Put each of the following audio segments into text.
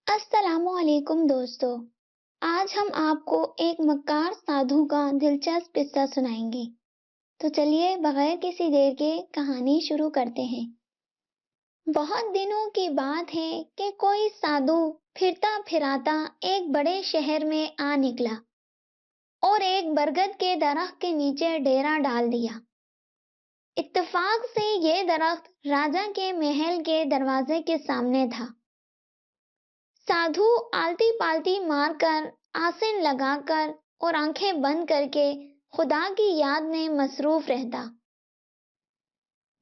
السلام علیکم دوستو، آج ہم آپ کو ایک مکار سادھو کا دلچسپ قصہ سنائیں گے۔ تو چلیے بغیر کسی دیر کے کہانی شروع کرتے ہیں۔ بہت دنوں کی بات ہے کہ کوئی سادھو پھرتا پھراتا ایک بڑے شہر میں آ نکلا اور ایک برگد کے درخت کے نیچے ڈیرا ڈال دیا۔ اتفاق سے یہ درخت راجا کے محل کے دروازے کے سامنے تھا۔ سادھو آلتی پالتی مار کر، آسن لگا کر اور آنکھیں بند کر کے خدا کی یاد میں مصروف رہتا۔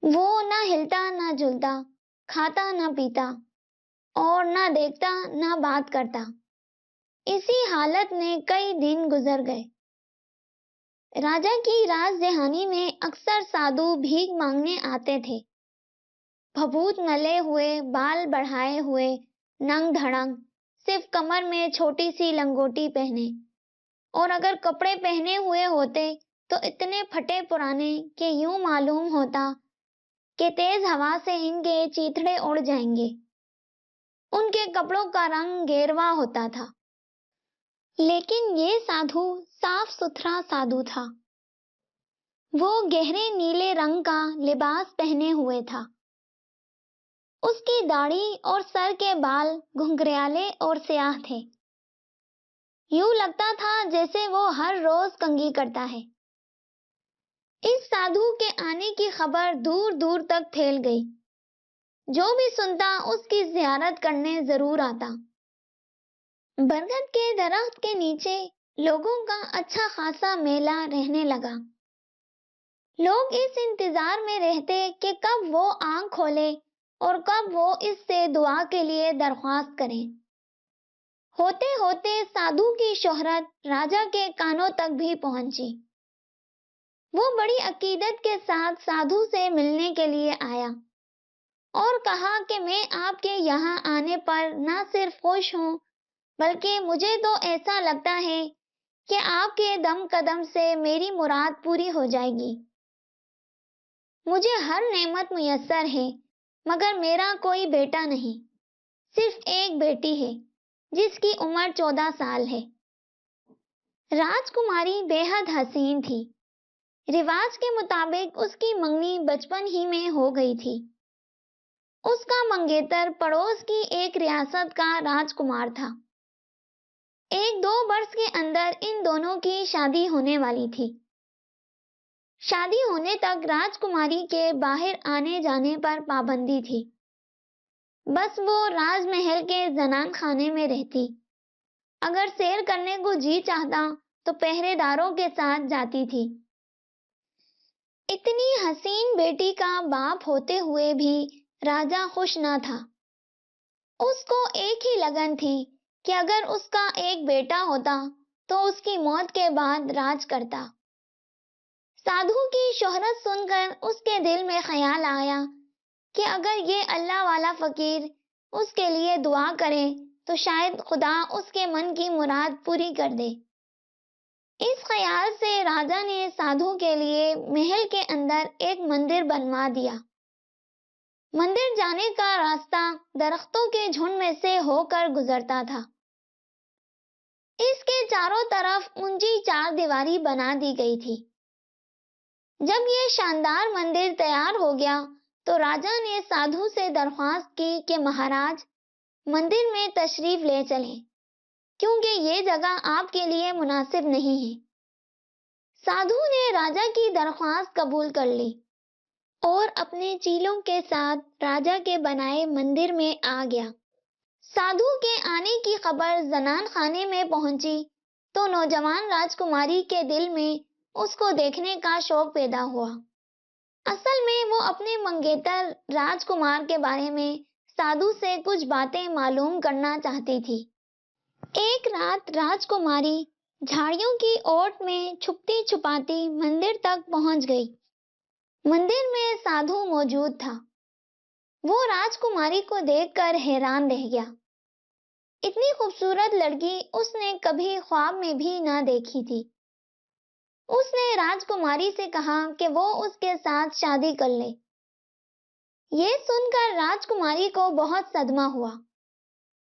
وہ نہ ہلتا نہ جلتا، کھاتا نہ پیتا اور نہ دیکھتا نہ بات کرتا۔ اسی حالت میں کئی دن گزر گئے۔ راجا کی راج دہانی میں اکثر سادھو بھیک مانگنے آتے تھے۔ بھبوت ملے ہوئے، بال بڑھائے ہوئے، ننگ دھڑنگ، صرف کمر میں چھوٹی سی لنگوٹی پہنے، اور اگر کپڑے پہنے ہوئے ہوتے تو اتنے پھٹے پرانے کہ یوں معلوم ہوتا کہ تیز ہوا سے ان کے چیتھڑے اڑ جائیں گے۔ ان کے کپڑوں کا رنگ گیروا ہوتا تھا۔ لیکن یہ سادھو صاف ستھرا سادھو تھا۔ وہ گہرے نیلے رنگ کا لباس پہنے ہوئے تھا۔ اس کی داڑھی اور سر کے بال گھنگریالے اور سیاہ تھے۔ یوں لگتا تھا جیسے وہ ہر روز کنگھی کرتا ہے۔ اس سادھو کے آنے کی خبر دور دور تک پھیل گئی۔ جو بھی سنتا اس کی زیارت کرنے ضرور آتا۔ برگد کے درخت کے نیچے لوگوں کا اچھا خاصا میلہ رہنے لگا۔ لوگ اس انتظار میں رہتے کہ کب وہ آنکھ کھولے اور کب وہ اس سے دعا کے لیے درخواست کریں۔ ہوتے ہوتے سادھو کی شہرت راجا کے کانوں تک بھی پہنچی۔ وہ بڑی عقیدت کے ساتھ سادھو سے ملنے کے لیے آیا اور کہا کہ میں آپ کے یہاں آنے پر نہ صرف خوش ہوں بلکہ مجھے تو ایسا لگتا ہے کہ آپ کے دم قدم سے میری مراد پوری ہو جائے گی۔ مجھے ہر نعمت میسر ہے مگر میرا کوئی بیٹا نہیں، صرف ایک بیٹی ہے جس کی عمر 14 سال ہے۔ راجکماری بے حد حسین تھی۔ رواج کے مطابق اس کی منگنی بچپن ہی میں ہو گئی تھی۔ اس کا منگیتر پڑوس کی ایک ریاست کا راجکمار تھا۔ 1-2 برس کے اندر ان دونوں کی شادی ہونے والی تھی۔ شادی ہونے تک راجکماری کے باہر آنے جانے پر پابندی تھی۔ بس وہ راج محل کے زنان خانے میں رہتی۔ اگر سیر کرنے کو جی چاہتا تو پہرے داروں کے ساتھ جاتی تھی۔ اتنی حسین بیٹی کا باپ ہوتے ہوئے بھی راجا خوش نہ تھا۔ اس کو ایک ہی لگن تھی کہ اگر اس کا ایک بیٹا ہوتا تو اس کی موت کے بعد راج کرتا۔ سادھو کی شہرت سن کر اس کے دل میں خیال آیا کہ اگر یہ اللہ والا فقیر اس کے لیے دعا کرے تو شاید خدا اس کے من کی مراد پوری کر دے۔ اس خیال سے راجا نے سادھو کے لیے محل کے اندر ایک مندر بنوا دیا۔ مندر جانے کا راستہ درختوں کے جھنڈ میں سے ہو کر گزرتا تھا۔ اس کے چاروں طرف اونچی 4 دیواری بنا دی گئی تھی۔ جب یہ شاندار مندر تیار ہو گیا تو راجا نے سادھو سے درخواست کی کہ مہاراج مندر میں تشریف لے چلیں کیونکہ یہ جگہ آپ کے لیے مناسب نہیں ہے۔ سادھو نے راجا کی درخواست قبول کر لی اور اپنے چیلوں کے ساتھ راجا کے بنائے مندر میں آ گیا۔ سادھو کے آنے کی خبر زنان خانے میں پہنچی تو نوجوان راجکماری کے دل میں اس کو دیکھنے کا شوق پیدا ہوا۔ اصل میں وہ اپنے منگیتر راجکمار کے بارے میں سادھو سے کچھ باتیں معلوم کرنا چاہتی تھی۔ ایک رات راجکماری جھاڑیوں کی اوٹ میں چھپتی چھپاتی مندر تک پہنچ گئی۔ مندر میں سادھو موجود تھا۔ وہ راجکماری کو دیکھ کر حیران رہ گیا۔ اتنی خوبصورت لڑکی اس نے کبھی خواب میں بھی نہ دیکھی تھی۔ اس نے راجکماری سے کہا کہ وہ اس کے ساتھ شادی کر لے۔ یہ سن کر راجکماری کو بہت صدمہ ہوا۔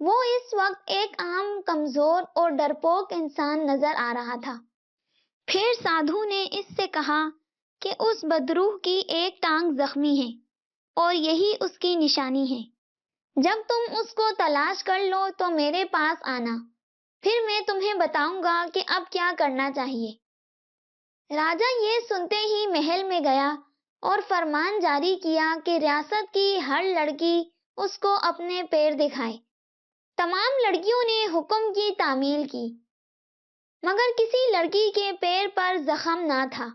وہ اس وقت ایک عام کمزور اور ڈرپوک انسان نظر آ رہا تھا۔ پھر سادھو نے اس سے کہا کہ اس بدروح کی ایک ٹانگ زخمی ہے اور یہی اس کی نشانی ہے۔ جب تم اس کو تلاش کر لو تو میرے پاس آنا، پھر میں تمہیں بتاؤں گا کہ اب کیا کرنا چاہیے۔ راجا یہ سنتے ہی محل میں گیا اور فرمان جاری کیا کہ ریاست کی ہر لڑکی اس کو اپنے پیر دکھائے۔ تمام لڑکیوں نے حکم کی تعمیل کی، مگر کسی لڑکی کے پیر پر زخم نہ تھا۔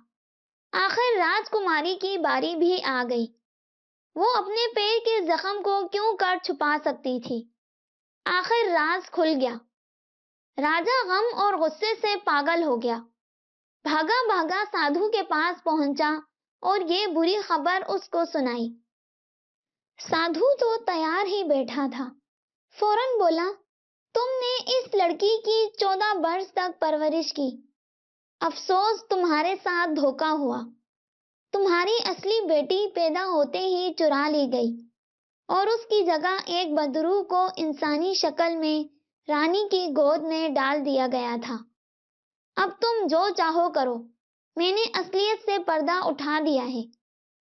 آخر راجکماری کی باری بھی آ گئی۔ وہ اپنے پیر کے زخم کو کیوں کر چھپا سکتی تھی؟ آخر راز کھل گیا۔ راجا غم اور غصے سے پاگل ہو گیا۔ بھاگا بھاگا سادھو کے پاس پہنچا اور یہ بری خبر اس کو سنائی۔ سادھو تو تیار ہی بیٹھا تھا، فوراً بولا، تم نے اس لڑکی کی 14 برس تک پرورش کی، افسوس تمہارے ساتھ دھوکا ہوا۔ تمہاری اصلی بیٹی پیدا ہوتے ہی چرا لی گئی اور اس کی جگہ ایک بدروح کو انسانی شکل میں رانی کی گود میں ڈال دیا گیا تھا۔ اب تم جو چاہو کرو، میں نے اصلیت سے پردہ اٹھا دیا ہے،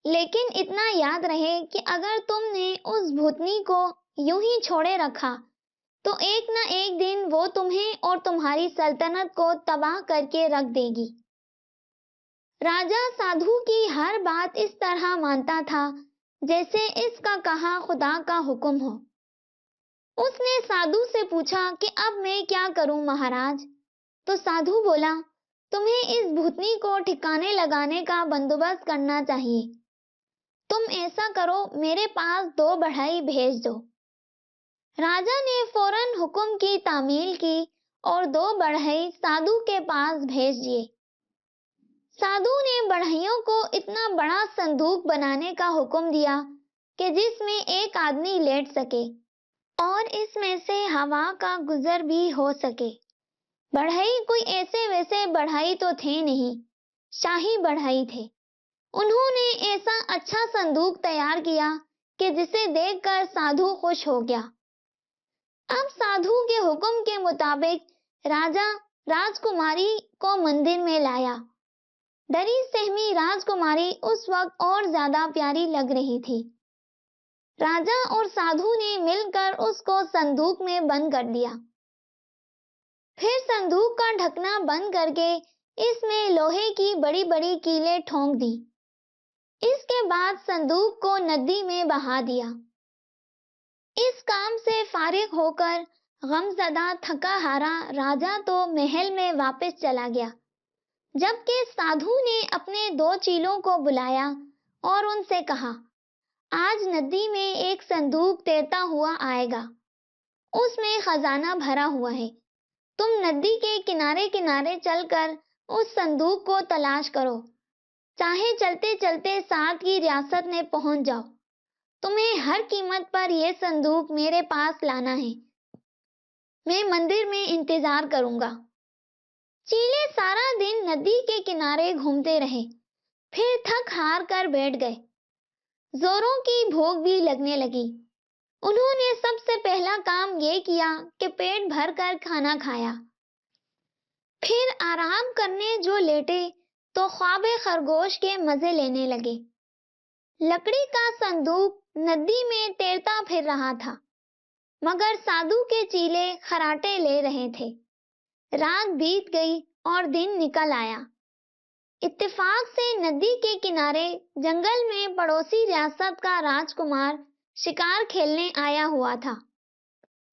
لیکن اتنا یاد رہے کہ اگر تم نے اس بھوتنی کو یوں ہی چھوڑے رکھا تو ایک نہ ایک دن وہ تمہیں اور تمہاری سلطنت کو تباہ کر کے رکھ دے گی۔ راجا سادھو کی ہر بات اس طرح مانتا تھا جیسے اس کا کہا خدا کا حکم ہو۔ اس نے سادھو سے پوچھا کہ اب میں کیا کروں مہاراج؟ تو سادھو بولا، تمہیں اس بھوتنی کو ٹھکانے لگانے کا بندوبست کرنا چاہیے۔ تم ایسا کرو، میرے پاس 2 بڑھئی بھیج دو۔ راجا نے فوراً حکم کی تعمیل کی اور 2 بڑھئی سادھو کے پاس بھیج دیے۔ سادھو نے بڑھئیوں کو اتنا بڑا صندوق بنانے کا حکم دیا کہ جس میں ایک آدمی لیٹ سکے اور اس میں سے ہوا کا گزر بھی ہو سکے۔ بڑھئی کوئی ایسے ویسے بڑھئی تو تھے نہیں، شاہی بڑھئی تھے۔ انہوں نے ایسا اچھا صندوق تیار کیا کہ جسے دیکھ کر سادھو خوش ہو گیا۔ اب سادھو کے حکم کے مطابق راجا راجکماری کو مندر میں لایا۔ ڈری سہمی راجکماری اس وقت اور زیادہ پیاری لگ رہی تھی۔ راجا اور سادھو نے مل کر اس کو صندوق میں بند کر دیا۔ پھر صندوق کا ڈھکنا بند کر کے اس میں لوہے کی بڑی بڑی کیلیں ٹھونک دی۔ اس کے بعد صندوق کو ندی میں بہا دیا۔ اس کام سے فارغ ہو کر غمزدہ تھکا ہارا راجا تو محل میں واپس چلا گیا، جبکہ سادھو نے اپنے 2 چیلوں کو بلایا اور ان سے کہا، آج ندی میں ایک صندوق تیرتا ہوا آئے گا، اس میں خزانہ بھرا ہوا ہے۔ تم ندی کے کنارے کنارے چل کر اس صندوق کو تلاش کرو، چاہے چلتے چلتے ساتھ کی ریاست میں پہنچ جاؤ۔ تمہیں ہر قیمت پر یہ صندوق میرے پاس لانا ہے۔ میں مندر میں انتظار کروں گا۔ چیلے سارا دن ندی کے کنارے گھومتے رہے، پھر تھک ہار کر بیٹھ گئے۔ زوروں کی بھوک بھی لگنے لگی۔ انہوں نے سب سے پہلا کام یہ کیا کہ پیٹ بھر کر کھانا کھایا۔ پھر آرام کرنے جو لیٹے تو خواب خرگوش کے مزے لینے لگے۔ لکڑی کا صندوق ندی میں تیرتا پھر رہا تھا، مگر سادھو کے چیلے خراٹے لے رہے تھے۔ رات بیت گئی اور دن نکل آیا۔ اتفاق سے ندی کے کنارے جنگل میں پڑوسی ریاست کا راجکمار شکار کھیلنے آیا ہوا تھا۔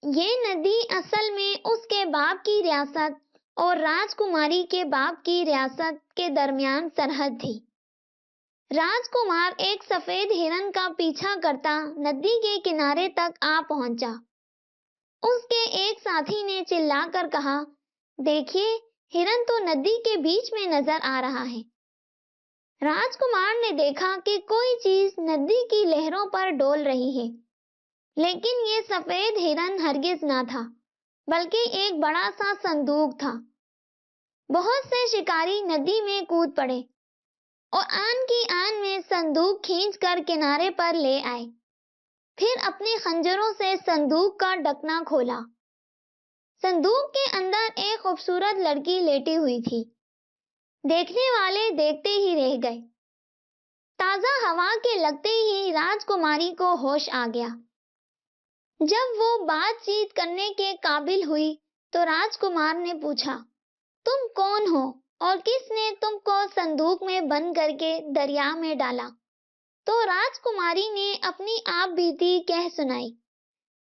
یہ ندی اصل میں اس کے باپ کی ریاست اور راجکماری کے باپ کی ریاست کے درمیان سرحد تھی۔ راجکمار ایک سفید ہرن کا پیچھا کرتا ندی کے کنارے تک آ پہنچا۔ اس کے ایک ساتھی نے چلا کر کہا، دیکھیے، ہرن تو ندی کے بیچ میں نظر آ رہا ہے۔ راجکمار نے دیکھا کہ کوئی چیز ندی کی لہروں پر ڈول رہی ہے، لیکن یہ سفید ہرن ہرگز نہ تھا، بلکہ ایک بڑا سا صندوق تھا۔ بہت سے شکاری ندی میں کود پڑے اور آن کی آن میں صندوق کھینچ کر کنارے پر لے آئے۔ پھر اپنے خنجروں سے صندوق کا ڈھکنا کھولا۔ صندوق کے اندر ایک خوبصورت لڑکی لیٹی ہوئی تھی۔ دیکھنے والے دیکھتے ہی رہ گئے۔ تازہ ہوا کے لگتے ہی راجکماری کو ہوش آ گیا۔ جب وہ بات چیت کرنے کے قابل ہوئی تو راجکمار نے پوچھا، تم کون ہو اور کس نے تم کو صندوق میں بند کر کے دریا میں ڈالا؟ تو راجکماری نے اپنی آپ بیتی کہہ سنائی۔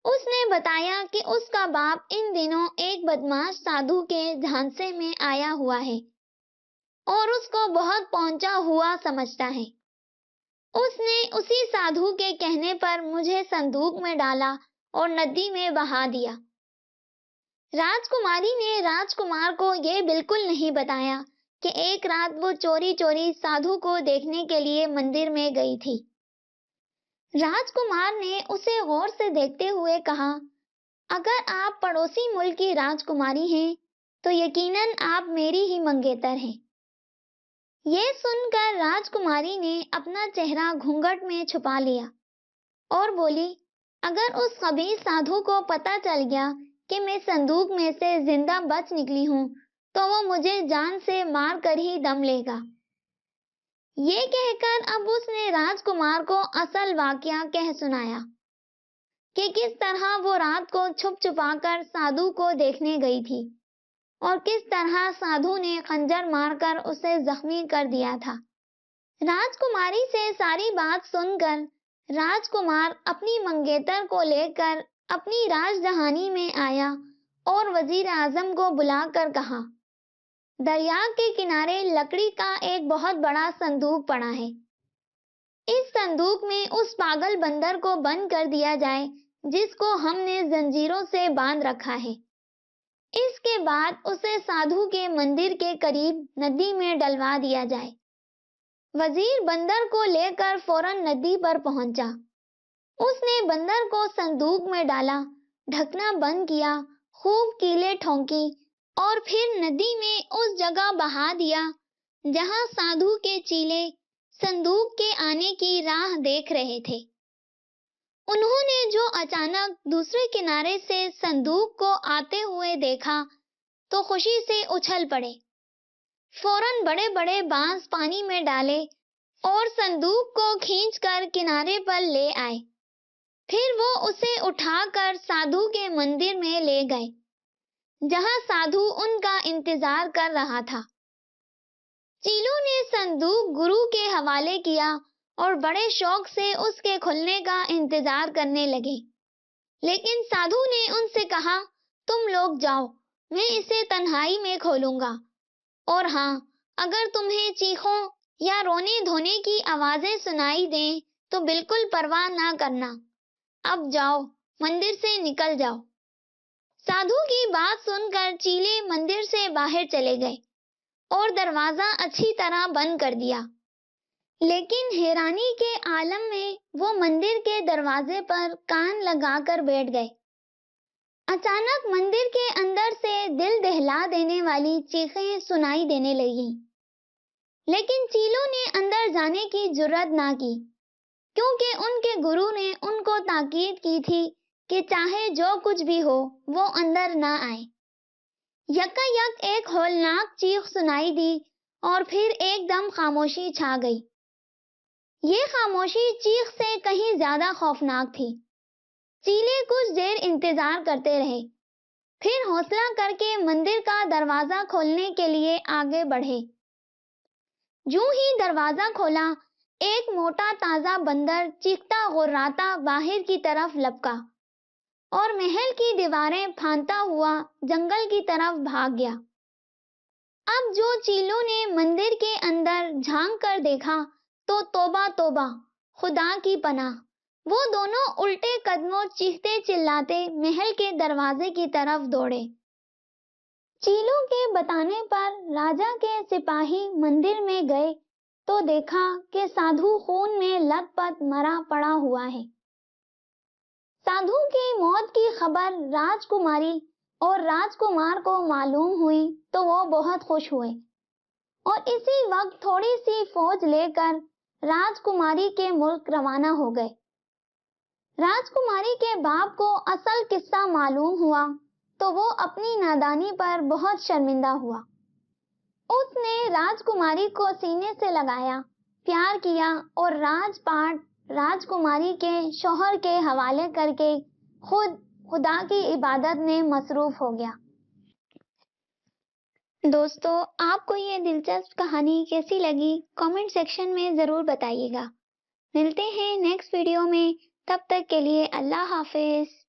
اس نے بتایا کہ اس کا باپ ان دنوں ایک بدماش سادھو کے جھانسے میں آیا ہوا ہے اور اس کو بہت پہنچا ہوا سمجھتا ہے۔ اس نے اسی سادھو کے کہنے پر مجھے صندوق میں ڈالا اور ندی میں بہا دیا۔ راجکماری نے راجکمار کو یہ بالکل نہیں بتایا کہ ایک رات وہ چوری چوری سادھو کو دیکھنے کے لیے مندر میں گئی تھی۔ راجکمار نے اسے غور سے دیکھتے ہوئے کہا، اگر آپ پڑوسی ملک کی راجکماری ہیں تو یقیناً آپ میری ہی منگیتر ہیں۔ یہ سن کر راجکماری نے اپنا چہرہ گھونگھٹ میں چھپا لیا اور بولی، اگر اس خبیث سادھو کو پتہ چل گیا کہ میں صندوق میں سے زندہ بچ نکلی ہوں تو وہ مجھے جان سے مار کر ہی دم لے گا۔ یہ کہہ کر اب اس نے راجکمار کو اصل واقعہ کہہ سنایا کہ کس طرح وہ رات کو چھپ چھپا کر سادھو کو دیکھنے گئی تھی اور کس طرح سادھو نے خنجر مار کر اسے زخمی کر دیا تھا۔ راجکماری سے ساری بات سن کر راجکمار اپنی منگیتر کو لے کر اپنی راج دہانی میں آیا اور وزیر اعظم کو بلا کر کہا، دریا کے کنارے لکڑی کا ایک بہت بڑا صندوق پڑا ہے۔ اس صندوق میں اس پاگل بندر کو بند کر دیا جائے جس کو ہم نے زنجیروں سے باندھ رکھا ہے۔ اس کے بعد اسے سادھو کے مندر کے قریب ندی میں ڈلوا دیا جائے۔ وزیر بندر کو لے کر فوراً ندی پر پہنچا۔ اس نے بندر کو صندوق میں ڈالا، ڈھکنا بند کیا، خوب کیلیں ٹھونکی اور پھر ندی میں اس جگہ بہا دیا جہاں سادھو کے چیلے صندوق کے آنے کی راہ دیکھ رہے تھے۔ انہوں نے جو اچانک دوسرے کنارے سے صندوق کو آتے ہوئے دیکھا تو خوشی سے اچھل پڑے۔ فوراً بڑے بڑے بانس پانی میں ڈالے اور صندوق کو کھینچ کر کنارے پر لے آئے۔ پھر وہ اسے اٹھا کر سادھو کے مندر میں لے گئے جہاں سادھو ان کا انتظار کر رہا تھا۔ چیلوں نے صندوق گرو کے حوالے کیا اور بڑے شوق سے اس کے کھلنے کا انتظار کرنے لگے، لیکن سادھو نے ان سے کہا، تم لوگ جاؤ، میں اسے تنہائی میں کھولوں گا، اور ہاں، اگر تمہیں چیخوں یا رونے دھونے کی آوازیں سنائی دیں تو بالکل پرواہ نہ کرنا، اب جاؤ، مندر سے نکل جاؤ۔ سادھو کی بات سن کر چیلے مندر سے باہر چلے گئے اور دروازہ اچھی طرح بند کر دیا، لیکن حیرانی کے عالم میں وہ مندر کے دروازے پر کان لگا کر بیٹھ گئے۔ اچانک مندر کے اندر سے دل دہلا دینے والی چیخیں سنائی دینے لگیں، لیکن چیلوں نے اندر جانے کی جرات نہ کی کیونکہ ان کے گرو نے ان کو تاکید کی تھی کہ چاہے جو کچھ بھی ہو وہ اندر نہ آئے۔ یکا یک ایک ہولناک چیخ سنائی دی اور پھر ایک دم خاموشی چھا گئی۔ یہ خاموشی چیخ سے کہیں زیادہ خوفناک تھی۔ چیلے کچھ دیر انتظار کرتے رہے، پھر حوصلہ کر کے مندر کا دروازہ کھولنے کے لیے آگے بڑھے۔ جوں ہی دروازہ کھولا، ایک موٹا تازہ بندر چیختا غراتا باہر کی طرف لپکا اور محل کی دیواریں پھاندتا ہوا جنگل کی طرف بھاگ گیا۔ اب جو چیلوں نے مندر کے اندر جھانک کر دیکھا تو توبہ توبہ، خدا کی پناہ، وہ دونوں الٹے قدموں چیختے چلاتے محل کے دروازے کی طرف دوڑے۔ چیلوں کے بتانے پر راجا کے سپاہی مندر میں گئے تو دیکھا کہ سادھو خون میں لت پت مرا پڑا ہوا ہے۔ سادھو کی موت کی خبر راجکماری اور راجکمار کو معلوم ہوئی تو وہ بہت خوش ہوئے اور اسی وقت تھوڑی سی فوج لے کر راجکماری کے ملک روانہ ہو گئے۔ راجکماری کے باپ کو اصل قصہ معلوم ہوا تو وہ اپنی نادانی پر بہت شرمندہ ہوا۔ اس نے راجکماری کو سینے سے لگایا، پیار کیا اور راج پاٹ راجکماری کے شوہر کے حوالے کر کے خود خدا کی عبادت میں مصروف ہو گیا۔ دوستو، آپ کو یہ دلچسپ کہانی کیسی لگی کامنٹ سیکشن میں ضرور بتائیے گا۔ ملتے ہیں نیکسٹ ویڈیو میں، تب تک کے لیے اللہ حافظ۔